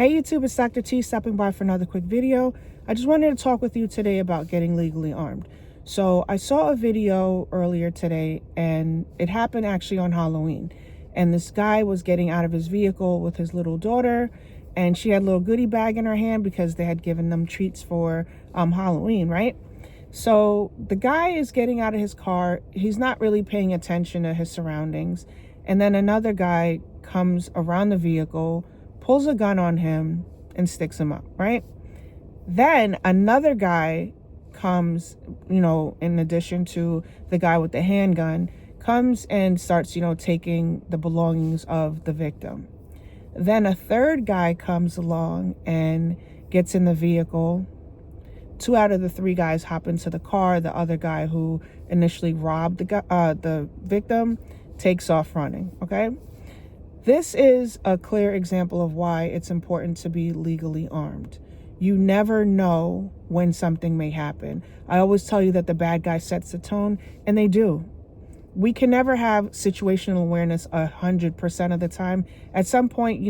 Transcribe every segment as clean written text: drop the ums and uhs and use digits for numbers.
Hey YouTube, it's Dr.T stopping by for another quick video. I just wanted to talk with you today about getting legally armed. So I saw a video earlier today and it happened actually on Halloween. And this guy was getting out of his vehicle with his little daughter, and she had a little goodie bag in her hand because they had given them treats for Halloween, right? So the guy is getting out of his car. He's not really paying attention to his surroundings. And then another guy comes around the vehicle, pulls a gun on him and sticks him up, right? Then another guy comes, in addition to the guy with the handgun, comes and starts, taking the belongings of the victim. Then a third guy comes along and gets in the vehicle. 2 out of the 3 guys hop into the car. The other guy who initially robbed the victim takes off running, okay? This is a clear example of why it's important to be legally armed. You never know when something may happen. I always tell you that the bad guy sets the tone, and they do. We can never have situational awareness 100% of the time. At some point,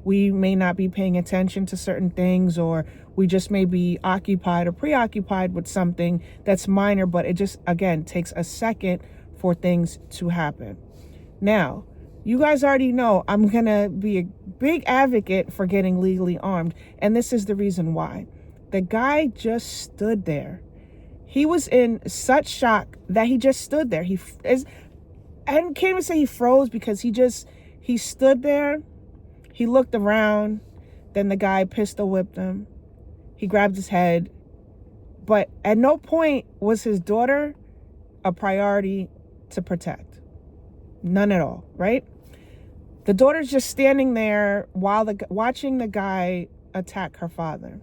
we may not be paying attention to certain things, or we just may be occupied or preoccupied with something that's minor, but it just, again, takes a second for things to happen. Now, you guys already know I'm going to be a big advocate for getting legally armed, and this is the reason why. The guy just stood there. He was in such shock that he just stood there. I can't even say he froze, because he stood there. He looked around. Then the guy pistol whipped him. He grabbed his head. But at no point was his daughter a priority to protect. None at all, right? The daughter's just standing there while watching the guy attack her father.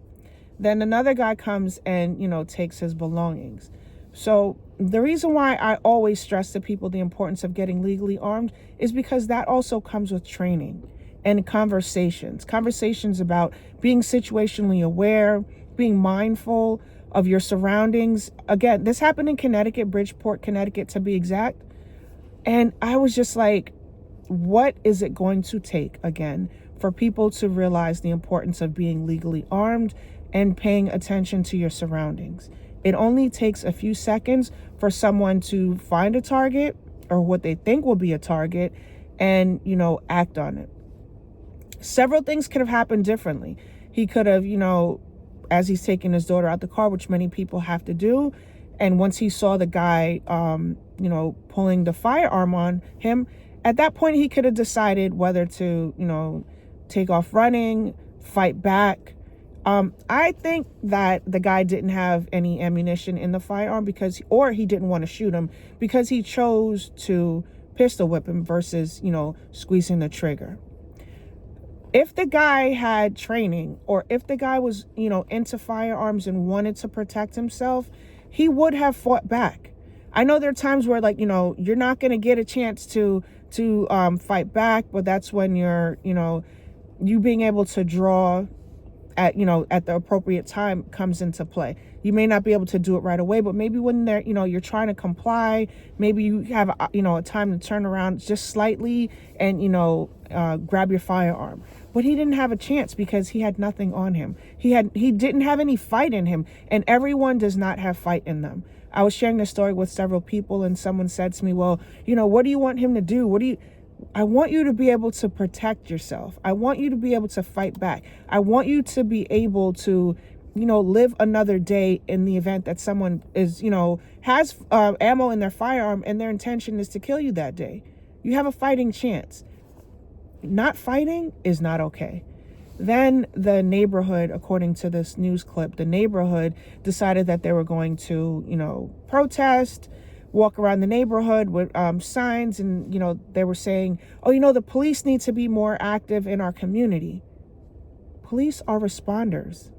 Then another guy comes and, takes his belongings. So the reason why I always stress to people the importance of getting legally armed is because that also comes with training and conversations about being situationally aware, being mindful of your surroundings. Again, this happened in Connecticut, Bridgeport, Connecticut, to be exact. And I was just like, what is it going to take, again, for people to realize the importance of being legally armed and paying attention to your surroundings? It only takes a few seconds for someone to find a target or what they think will be a target and, act on it. Several things could have happened differently. He could have, as he's taking his daughter out the car, which many people have to do, and once he saw the guy, pulling the firearm on him, at that point, he could have decided whether to, take off running, fight back. I think that the guy didn't have any ammunition in the firearm or he didn't want to shoot him because he chose to pistol whip him versus, squeezing the trigger. If the guy had training, or if the guy was, into firearms and wanted to protect himself, he would have fought back. I know there are times where, you're not going to get a chance to fight back, but that's when you being able to draw at the appropriate time comes into play. You may not be able to do it right away, but maybe when you're trying to comply, maybe you have a time to turn around just slightly and grab your firearm. But he didn't have a chance because he had nothing on him. He didn't have any fight in him, and everyone does not have fight in them. I was sharing this story with several people, and someone said to me, well, what do you want him to do? I want you to be able to protect yourself. I want you to be able to fight back. I want you to be able to, live another day in the event that someone has ammo in their firearm and their intention is to kill you that day. You have a fighting chance. Not fighting is not okay. Then the neighborhood, according to this news clip, the neighborhood decided that they were going to, protest, walk around the neighborhood with signs, and they were saying, the police need to be more active in our community. Police are responders.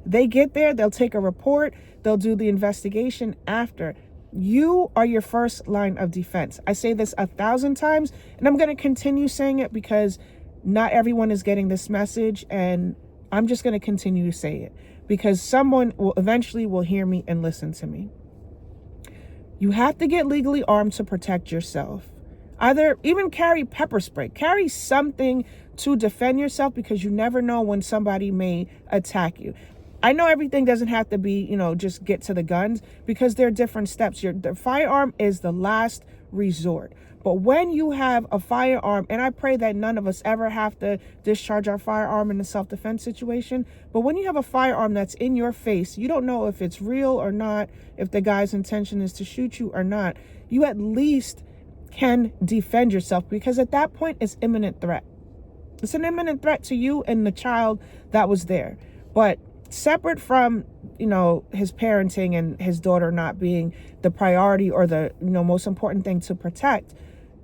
They get there, they'll take a report, they'll do the investigation after. You are your first line of defense. I say this 1,000 times, and I'm going to continue saying it because not everyone is getting this message, and I'm just going to continue to say it because someone will eventually hear me and listen to me. You have to get legally armed to protect yourself. Either even carry pepper spray, carry something to defend yourself, because you never know when somebody may attack you. I know everything doesn't have to be, just get to the guns, because there are different steps. The firearm is the last resort. But when you have a firearm, and I pray that none of us ever have to discharge our firearm in a self-defense situation, but when you have a firearm that's in your face, you don't know if it's real or not, if the guy's intention is to shoot you or not, you at least can defend yourself, because at that point it's imminent threat. It's an imminent threat to you and the child that was there. But separate from, his parenting and his daughter not being the priority or the, most important thing to protect,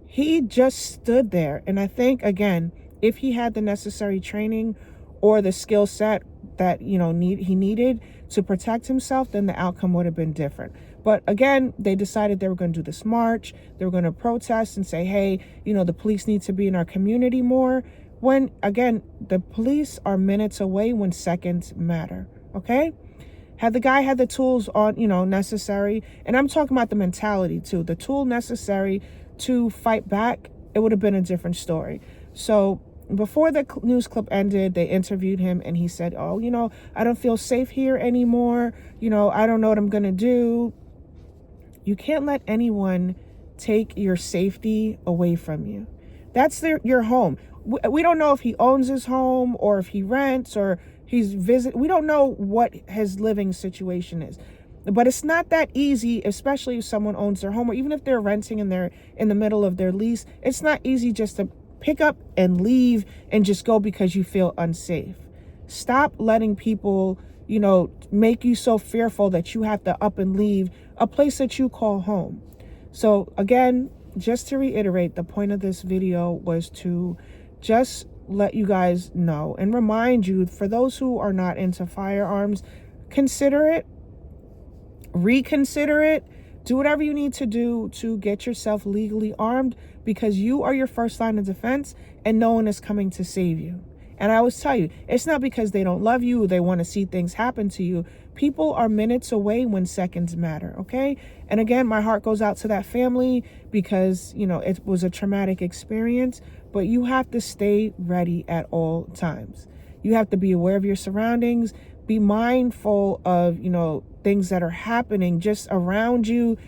he just stood there. And I think, again, if he had the necessary training or the skill set that, he needed to protect himself, then the outcome would have been different. But again, they decided they were going to do this march. They were going to protest and say, hey, the police need to be in our community more. When, again, the police are minutes away when seconds matter, okay? Had the guy had the tools on, necessary, and I'm talking about the mentality too, the tool necessary to fight back, it would have been a different story. So before the news clip ended, they interviewed him and he said, oh, I don't feel safe here anymore. I don't know what I'm going to do. You can't let anyone take your safety away from you. That's your home. We don't know if he owns his home or if he rents or he's we don't know what his living situation is. But it's not that easy, especially if someone owns their home, or even if they're renting and they're in the middle of their lease. It's not easy just to pick up and leave and just go because you feel unsafe. Stop letting people, make you so fearful that you have to up and leave a place that you call home. So again, just to reiterate, the point of this video was to just let you guys know and remind you, for those who are not into firearms, consider it, reconsider it, do whatever you need to do to get yourself legally armed, because you are your first line of defense and no one is coming to save you. And I always tell you, it's not because they don't love you, they want to see things happen to you. People are minutes away when seconds matter, okay? And again, my heart goes out to that family, because, it was a traumatic experience, but you have to stay ready at all times. You have to be aware of your surroundings, be mindful of, things that are happening just around you,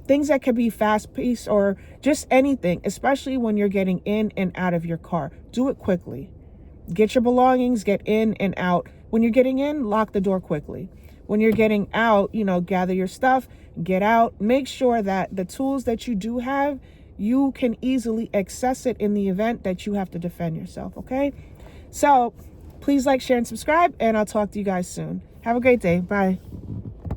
things that could be fast-paced or just anything, especially when you're getting in and out of your car. Do it quickly. Get your belongings, get in and out. When you're getting in, lock the door quickly. When you're getting out, gather your stuff, get out. Make sure that the tools that you do have, you can easily access it in the event that you have to defend yourself, okay? So please like, share, and subscribe, and I'll talk to you guys soon. Have a great day. Bye.